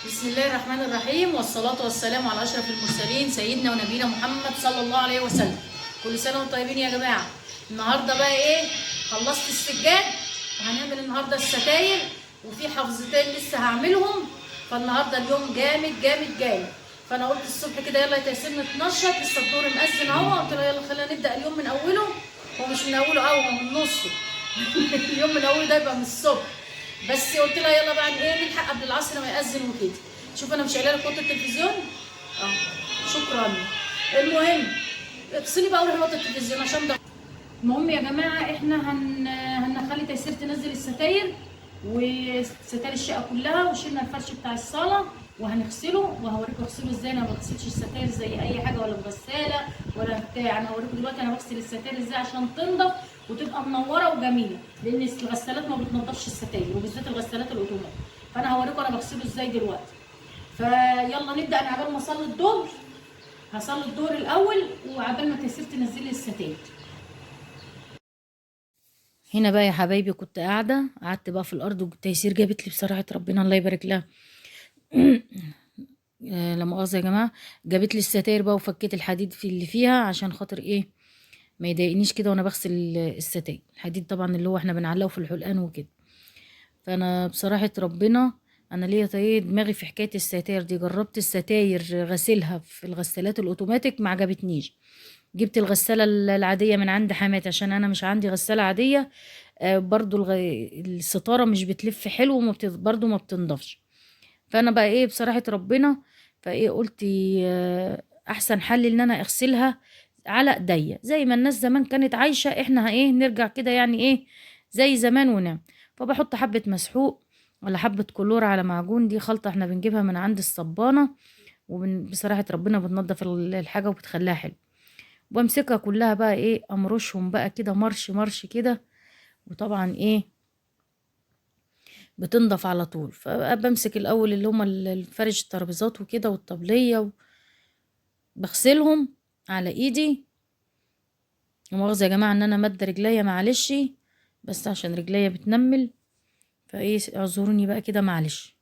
بسم الله الرحمن الرحيم، والصلاة والسلام على أشرف المرسلين سيدنا ونبينا محمد صلى الله عليه وسلم. كل سنة وانتم طيبين يا جماعة. النهاردة بقى إيه؟ خلصت السجاد وهنعمل النهاردة الستاير، وفي حفظتين لسه هعملهم. فالنهاردة اليوم جامد جامد جامد. فأنا قلت الصبح كده يلا يا تيسير نتنشط، لسه الدور مأذن أهو، قلت له يلا خلينا نبدأ اليوم من أوله. هو مش من أوله أوي، هو من نصه. اليوم من أوله ده يبقى من الصبح. بس قلت لها يلا بقى ايه نلحق قبل العصر ما يأذن وكده. شوف انا مش قايله لك اوضه التلفزيون. اه شكرا. المهم افصلي بقى وروحي اوضه التلفزيون عشان ده. المهم يا جماعه احنا هنخلي تيسير تنزل الستاير وستاير الشقه كلها، وشيلنا الفرش بتاع الصاله وهنغسله، وهوريكم اغسله ازاي. انا ما بغسلش الستاير زي اي حاجه ولا بغساله ولا بتاع. انا هوريكم دلوقتي انا بغسل الستاير ازاي عشان تنضف وتبقى منوره وجميله، لان الغسالات ما بتنضفش الستاير وبالذات الغسالات الاوتوماتيك. فانا هوريكم انا بغسله ازاي دلوقتي. فيلا نبدا. انا عبال ما اصلي الظهر، هصلي الظهر الاول وعبال ما تيسير تنزل لي الستاير. هنا بقى يا حبايبي كنت قعدت بقى في الارض، وتيسير جابت لي بصراحه ربنا الله يبارك لها. لا مؤاخذه يا جماعه. جابت لي الستاير بقى وفكيت الحديد في اللي فيها عشان خاطر ايه ما يضايقنيش كده وانا بغسل الستاير. الحديد طبعا اللي هو احنا بنعلقه في الحلقان وكده. فانا بصراحه ربنا انا ليا طريقه دماغي في حكايه الستاير دي. جربت الستاير غسلها في الغسالات الاوتوماتيك ما عجبتنيش. جبت الغساله العاديه من عند حماتي عشان انا مش عندي غساله عاديه. برضو الستاره مش بتلف حلو برضو ما بتنضفش. فانا بقى ايه بصراحه ربنا، فايه قلت احسن حل ان انا اغسلها على ايديا زي ما الناس زمان كانت عايشه. احنا ايه نرجع كده يعني ايه زي زمان ونعم. فبحط حبه مسحوق ولا حبه كلور على معجون. دي خلطه احنا بنجيبها من عند الصبانه، وبصراحه ربنا بتنضف الحاجه وبتخليها حلو. وبمسكها كلها بقى ايه امرشهم بقى كده مرش مرش كده. وطبعا ايه بتنضف على طول. فبمسك الاول اللي هما الفرش الترابيزات وكده والطبليه، بغسلهم على ايدي. ومؤاخذة يا جماعة ان انا مادة رجليا معلش، بس عشان رجليا بتنمل. فايه اعذروني بقى كده معلش.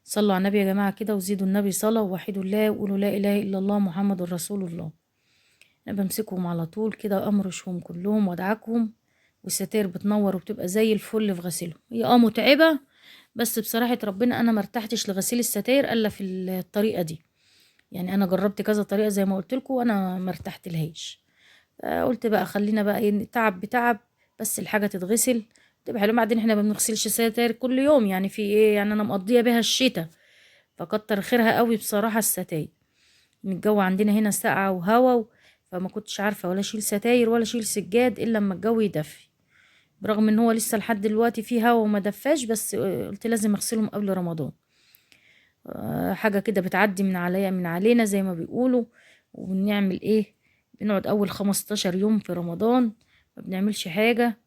صلوا على النبي يا جماعة كده، وزيدوا النبي صلاة، ووحدوا الله وقولوا لا اله الا الله محمد رسول الله. انا بمسكهم على طول كده امرشهم كلهم وادعكهم. والستاير بتنور وبتبقى زي الفل في غسيلهم. هي متعبة، بس بصراحة ربنا انا مرتحتش لغسيل الستاير الا في الطريقة دي. يعني انا جربت كذا طريقة زي ما قلت لكم وانا مرتحت لهاش. قلت بقى خلينا بقى ايه تعب بتعب، بس الحاجة تتغسل تبقى حلوة. بعدين احنا ما بنغسلش ستاير كل يوم، يعني في ايه يعني انا مقضية بيها الشتاء. فكتر خيرها قوي بصراحة الستاير. الجو عندنا هنا ساقعة وهوا، فما كنتش عارفة ولا اشيل ستاير ولا اشيل سجاد الا لما الجو يدفي. برغم ان هو لسه لحد دلوقتي فيه هوا وما دفاش، بس قلت لازم اغسلهم قبل رمضان. حاجة كده بتعدي من علينا زي ما بيقولوا. وبنعمل ايه؟ بنقعد اول 15 يوم في رمضان ما بنعملش حاجة.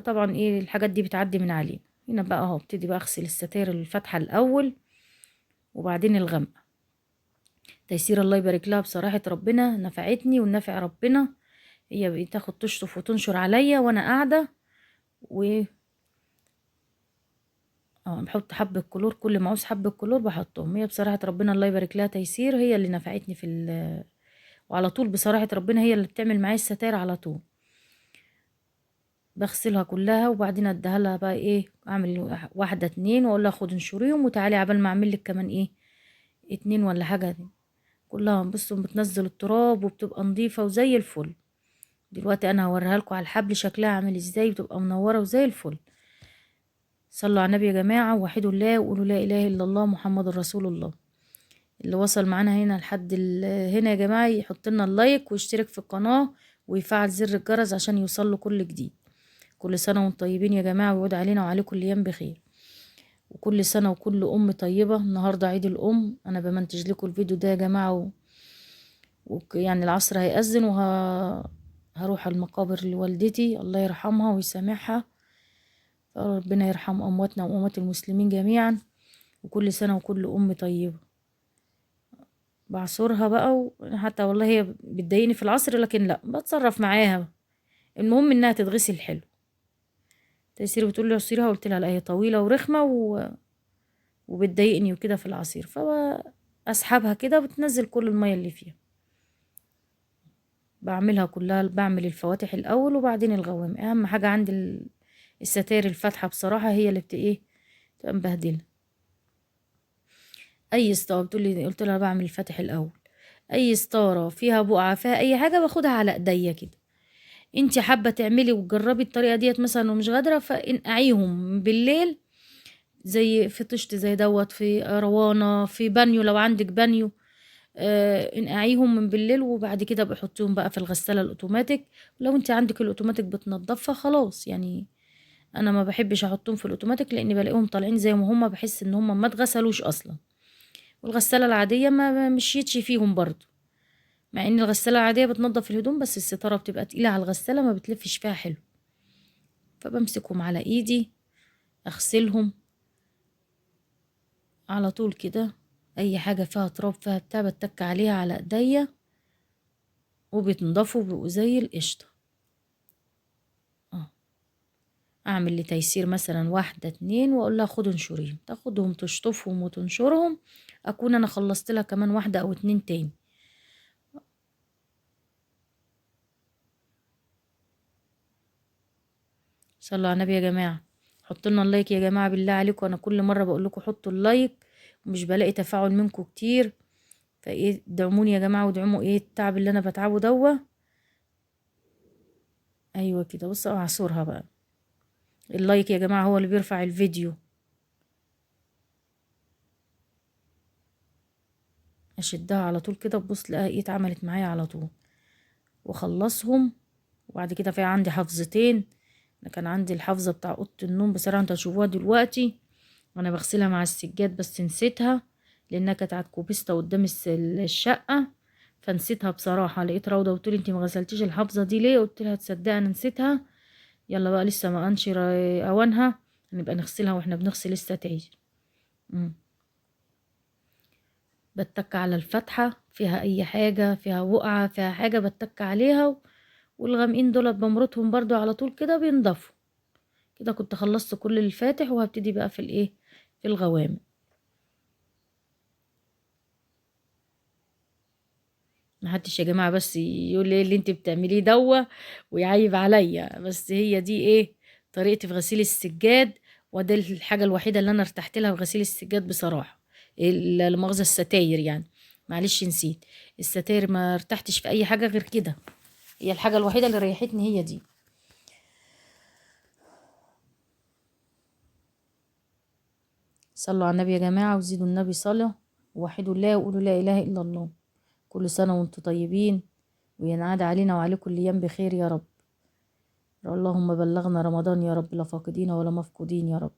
طبعا ايه الحاجات دي بتعدي من علينا. هنا بقى اهو ابتدي بقى اغسل الستاير الفاتحة الاول وبعدين الغامقة. تيسير الله يبارك لها بصراحة ربنا نفعتني ونفع ربنا. هي بتاخد تشطف وتنشر عليا وانا قاعدة. و بحط حبة كلور، كل ما عاوز حبة كلور بحطهم. هي بصراحة ربنا الله يبارك لها تيسير هي اللي نفعتني وعلى طول بصراحة ربنا هي اللي بتعمل معايا الستاير على طول. بغسلها كلها وبعدين اديها لها بقى ايه اعمل واحدة اتنين واقول لها خد انشريهم وتعالي عبال ما اعمل لك كمان ايه اتنين ولا حاجة دي. كلها بصوا بتنزل التراب وبتبقى نظيفة وزي الفل. دلوقتي انا هوريها لكم على الحبل شكلها عامل ازاي، بتبقى منورة وزي الفل. صلوا على النبي يا جماعة، ووحدوا الله وقولوا لا اله الا الله محمد رسول الله. اللي وصل معانا هنا لحد هنا يا جماعة يحط لنا اللايك ويشترك في القناة ويفعل زر الجرس عشان يوصل له كل جديد. كل سنة وانتم طيبين يا جماعة، ويعود علينا وعليكم الأيام بخير. وكل سنة وكل أم طيبة. النهاردة عيد الأم. أنا بمنتج لكم الفيديو ده يا جماعة يعني العصر هيأذن هروح المقابر لوالدتي الله يرحمها ويسامحها. ربنا يرحم أمواتنا وأموات المسلمين جميعا. وكل سنة وكل أم طيبة. بعصرها بقى حتى والله هي بتضايقني في العصر، لكن لا بتصرف معاها. المهم انها تتغسل حلو. تيسير بتقول لي عصيرها، قلت لها لا هي طويله ورخمه وبتضايقني وكده في العصير، فاسحبها كده وبتنزل كل المية اللي فيها. بعملها كلها، بعمل الفواتح الاول وبعدين الغوامق. اهم حاجة عندي الستاير الفاتحة بصراحة هي اللي ايه تبقى مبهدلة. اي ستاره بتقولي، قلت لها بعمل الفاتح الاول. اي ستاره فيها بقعه فيها اي حاجه باخدها على ايديا كده. انتي حابه تعملي وتجربي الطريقه ديت مثلا ومش قادره، فانقعيهم بالليل زي في طشت زي دوت، في روانه، في بانيو لو عندك بانيو. انقعيهم من بالليل وبعد كده بحطيهم بقى في الغساله الاوتوماتيك. لو انت عندك الاوتوماتيك بتنضفها خلاص يعني. انا ما بحبش احطهم في الاوتوماتيك لاني بلاقيهم طالعين زي ما هما، بحس ان هما ما اتغسلوش اصلا. والغسالة العادية ما مشيتش فيهم برضو، مع ان الغسالة العادية بتنضف الهدوم بس الستارة بتبقى تقيلة على الغسالة ما بتلفش فيها حلو. فبمسكهم على ايدي اغسلهم على طول كده. اي حاجة فيها تراب فيها بتاع بتك عليها على ايديا وبتنضفوا بقوا زي القشطة. اه اعمل لتيسير مثلا واحدة اتنين واقول لها خدوا انشريهم، تاخدهم تشطفهم وتنشرهم. اكون انا خلصت لها كمان واحدة او اتنين تاني. صلوا على النبي يا جماعة. حطوا لنا اللايك يا جماعة بالله عليكم، انا كل مرة بقول لكم حطوا اللايك ومش بلاقي تفاعل منكم كتير. فايه دعموني يا جماعة وادعموا ايه التعب اللي انا بتعبه دوا. ايوه كده بصوا اعصرها بقى. اللايك يا جماعة هو اللي بيرفع الفيديو. اشدها على طول كده تبص تلاقيها ايه اتعملت معايا على طول. واخلصهم. وبعد كده في عندي حفظتين. انا كان عندي الحفظة بتاع اوضة النوم بصراحة انتوا هتشوفوها دلوقتي. وانا بغسلها مع السجاد بس نسيتها لانها كانت على الكوبيستا قدام الشقة. فنسيتها بصراحة. لقيت روضة وتقولي انتي ما غسلتيش الحفظة دي ليه؟ قلت لها تصدقي انا نسيتها. يلا بقى لسه ما انشر اوانها. هنبقى نغسلها واحنا بنغسل الستاير. مم. بتك على الفتحة فيها اي حاجة فيها بقعة فيها حاجة بتك عليها والغامقين دولت بمرطهم برضو على طول كده بينضفوا. كده كنت خلصت كل الفاتح وهبتدي بقى في الايه في الغوامق. محدش يا جماعة بس يقول لي إيه اللي انت بتعمليه دوا ويعيب عليا. بس هي دي ايه طريقتي في غسيل السجاد. وده الحاجة الوحيدة اللي انا ارتحت لها في غسيل السجاد بصراحة. لا مؤاخذة الستاير يعني. معلش نسيت. الستاير ما ارتحتش في اي حاجة غير كده. هي الحاجة الوحيدة اللي ريحتني هي دي. صلوا على النبي يا جماعة وزيدوا النبي صلاة. ووحدوا الله وقولوا لا إله إلا الله. كل سنة وانتم طيبين. وينعاد علينا وعليكم الأيام بخير يا رب. اللهم بلغنا رمضان يا رب، لا فاقدين ولا مفقودين يا رب.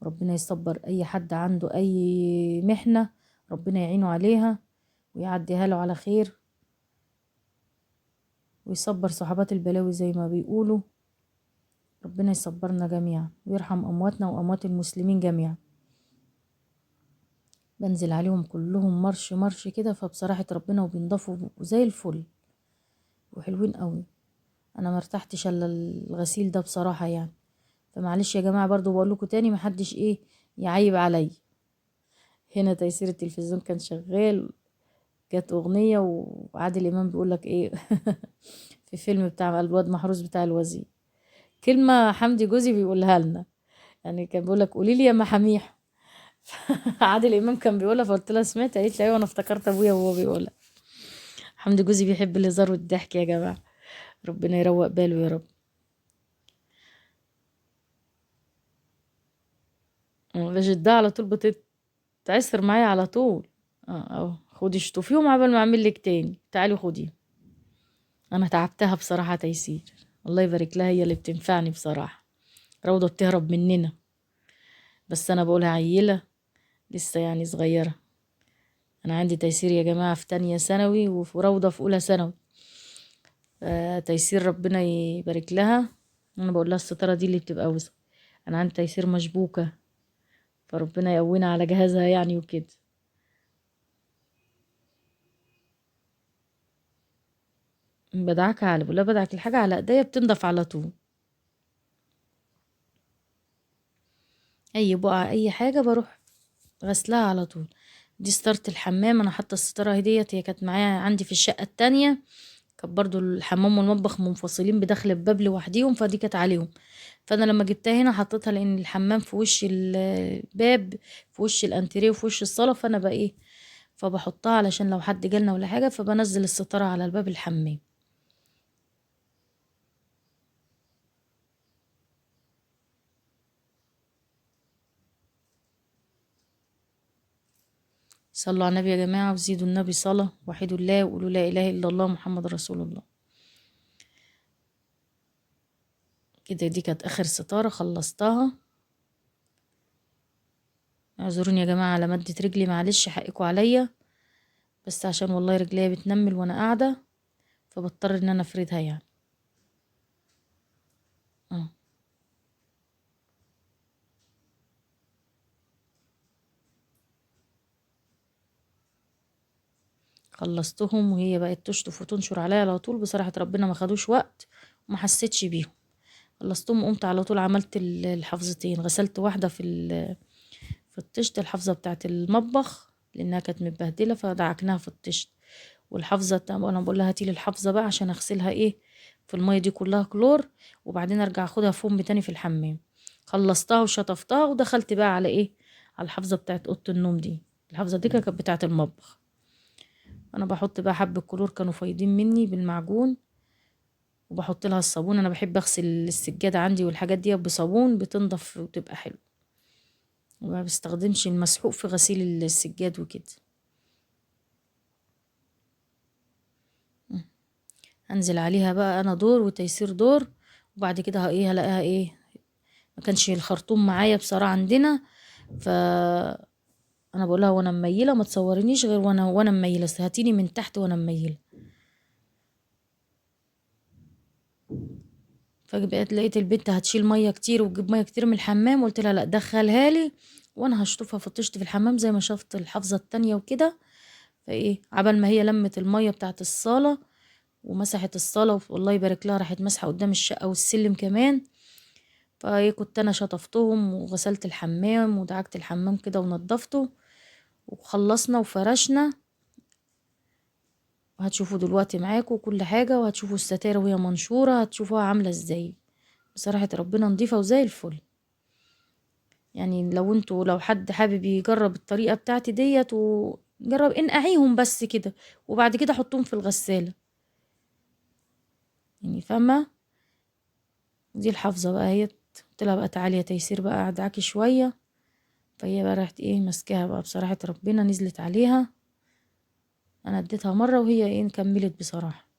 ربنا يصبر أي حد عنده أي محنة. ربنا يعينه عليها ويعديها له على خير. ويصبر صحابات البلاوي زي ما بيقولوا. ربنا يصبرنا جميعا ويرحم أمواتنا وأموات المسلمين جميعا. بنزل عليهم كلهم مرش مرش كده فبصراحة ربنا وبينضفوا زي الفل وحلوين قوي. انا مرتحتش الا الغسيل ده بصراحة يعني. فمعلش يا جماعة برضو بقول لكم تاني محدش ايه يعيب علي. هنا تيسير التلفزيون كان شغال. جت اغنية وعادل امام بيقول لك ايه في فيلم بتاع الواد محروس بتاع الوزير. كلمة حمدي جوزي بيقولها لنا. يعني كان بيقول لك قولي لي يا محاميح. عادل امام كان بيقولها فقلت لها سمعت قالت لي ايوه انا افتكرت ابويا وهو بيقولها. حمدي جوزي بيحب الهزار والضحك يا جماعة. ربنا يروق باله يا رب. بشدها على طول بتتعسر معايا على طول. اه خدي اشطفيهم عبال ما اعمل لك تاني تعالي خدي. انا تعبتها بصراحة تيسير. الله يبارك لها هي اللي بتنفعني بصراحة. روضة بتهرب مننا. بس انا بقولها عيلة لسه يعني صغيرة. انا عندي تيسير يا جماعة في تانية ثانوي وروضة في اولى ثانوي. تيسير ربنا يبارك لها. انا بقول لها الستارة دي اللي بتبقى وسخ. انا عندي تيسير مشبوكة. فربنا يقوينا على جهازها يعني وكده. بدعك على ولا بدعك الحاجة على ايديا بتنضف على طول. اي بقعة اي حاجة بروح غسلها على طول. دي ستارة الحمام، انا حاطه الستاره ديت، هي كانت معايا عندي في الشقه التانية، كانت برضو الحمام والمطبخ منفصلين بدخل الباب لوحديهم، فدي كانت عليهم. فانا لما جبتها هنا حطيتها لان الحمام في وش الباب، في وش الانتريه وفي وش الصاله، فانا بقى ايه، فبحطها علشان لو حد جالنا ولا حاجه، فبنزل الستاره على الباب الحمام. صلوا على النبي يا جماعه، وزيدوا النبي صلاه، وحدوا الله وقولوا لا اله الا الله محمد رسول الله. كده دي كانت اخر ستاره خلصتها. اعذروني يا جماعه على مدة رجلي، معلش حقكوا عليا، بس عشان والله رجليا بتنمل وانا قاعده، فبضطر ان انا افردها يعني. اه خلصتهم، وهي بقت تشطف وتنشر عليا على طول، بصراحة ربنا ما خدوش وقت وما حسيتش بيهم. خلصتهم وقمت على طول عملت الحفظتين، غسلت واحدة في الطشت، الحفظة بتاعة المطبخ لانها كانت متبهدلة فدعكناها في الطشت، والحفظة انا بقول لها هاتيلي الحفظة بقى عشان اغسلها ايه في المية دي كلها كلور، وبعدين ارجع اخدها فوم تاني في الحمام. خلصتها وشطفتها ودخلت بقى على ايه، على الحفظة بتاعة اوضة النوم دي. الحفظة دي كانت بتاعة المطبخ. انا بحط بقى حبة كلور كانوا فايضين مني بالمعجون، وبحط لها الصابون، انا بحب اغسل السجادة عندي والحاجات دي بصابون بتنضف وتبقى حلو، وما بستخدمش المسحوق في غسيل السجاد وكده. هنزل عليها بقى انا دور وتيسير دور، وبعد كده ايه هلاقيها ايه، ما كانش الخرطوم معايا بصراحة عندنا، ف انا بقولها وانا مميله ما تصورنيش غير وانا مميله، هاتيني من تحت وانا مميله. فبقيت لقيت البنت هتشيل ميه كتير وتجيب ميه كتير من الحمام، قلت لها لا دخلها لي وانا هشطفها في الطشت في الحمام زي ما شفت الحفظه التانية وكده. فايه عبال ما هي لمت الميه بتاعت الصاله ومسحت الصاله، والله يبارك لها راحت مسحه قدام الشقه والسلم كمان. فايه كنت انا شطفتهم وغسلت الحمام ودعكت الحمام كده ونضفته، وخلصنا وفرشنا، وهتشوفوا دلوقتي معاكم كل حاجة، وهتشوفوا الستارة وهي منشورة هتشوفوها عاملة ازاي. بصراحة ربنا نضيفة وزي الفل. يعني لو حد حابب يجرب الطريقة بتاعتي ديت وجرب انقعيهم بس كده، وبعد كده حطهم في الغسالة، يعني فاهمة. دي الحافظة بقى هي، قلت لها بقى تعالي يا تيسير بقى ادعكي شوية، فهي بقى راحت ايه ماسكاها بقى، بصراحة ربنا نزلت عليها. انا اديتها مرة وهي ايه كملت بصراحة،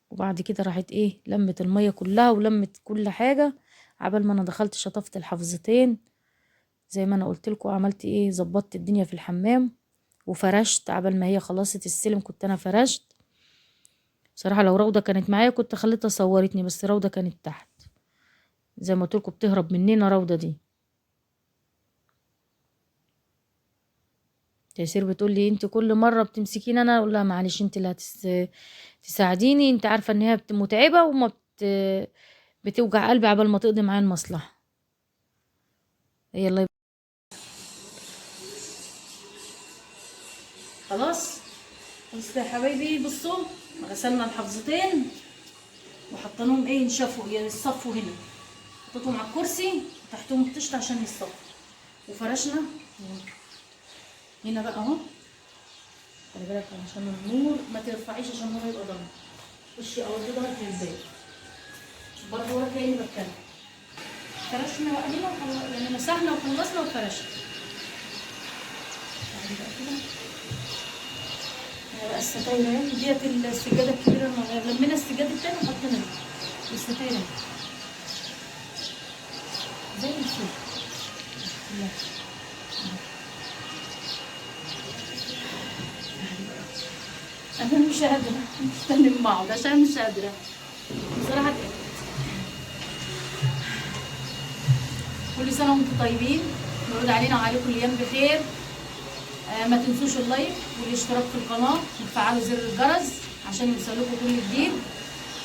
وبعد كده راحت ايه لمت المية كلها ولمت كل حاجة. عبال ما انا دخلت شطفت الحفظتين زي ما انا قلت لكم، عملت ايه ظبطت الدنيا في الحمام وفرشت. عبال ما هي خلصت السلم كنت انا فرشت. بصراحة لو روضة كانت معايا كنت خليتها صورتني، بس روضة كانت تحت زي ما قلت لكم بتهرب مننا روضة دي. تيسير بتقول لي انت كل مرة بتمسكيني انا، اقول لها معلش انت اللي تساعديني، انت عارفة ان هي متعبة وما بتوجع قلبي عبال ما تقضي معايا المصلحة. هي الله خلاص. بص يا حبايبي بصوا، غسلنا الحفظتين وحطيناهم ايه ينشفوا يصفوا هنا، حطيتهم على الكرسي وتحتهم الطشت عشان يصفوا، وفرشنا هنا بقى اهو. خلي بالك عشان النور ما ترفعيش عشان النور يبقى ضلمه، خشي اودي ظهرك للباب برضه ولا كاني بتكلم. فرشنا بقى هنا يعني مسحنا وخلصنا وفرشنا. تعالي بقى كده بقى الستاير اهي، ديت السجاده الكبيره لمينا السجاده التاني وحطينا الستاير اهي زي الفل. انا مش قادره اتكلم معه عشان مش قادره بصراحه. كل سنه وانتم طيبين، نرد علينا وعليكم الايام بخير. ما تنسوش اللايك والاشتراك في القناه وتفعلوا زر الجرس عشان يوصلكم كل جديد.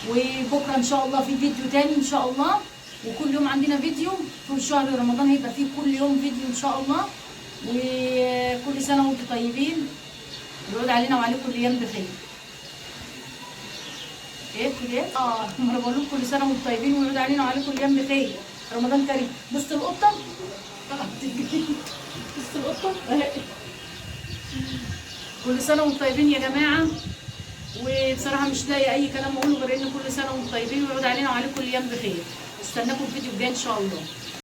وبكره ان شاء الله في فيديو تاني ان شاء الله، وكل يوم عندنا فيديو طول شهر رمضان هيبقى فيه كل يوم فيديو ان شاء الله. كل سنه وانتم طيبين، ويعود علينا وعليكم الايام بخير. ايه بتقول ايه؟ انا بقول لكم كل سنه وانتم طيبين ويعود علينا وعليكم الايام بخير. رمضان كريم. بص القطه بص القطه كل سنه وانتم طيبين يا جماعه. وبصراحه مش لاقي اي كلام اقوله غير ان كل سنه وانتم طيبين ويعود علينا وعليكم الايام بخير. استناكم الفيديو الجاي ان شاء الله.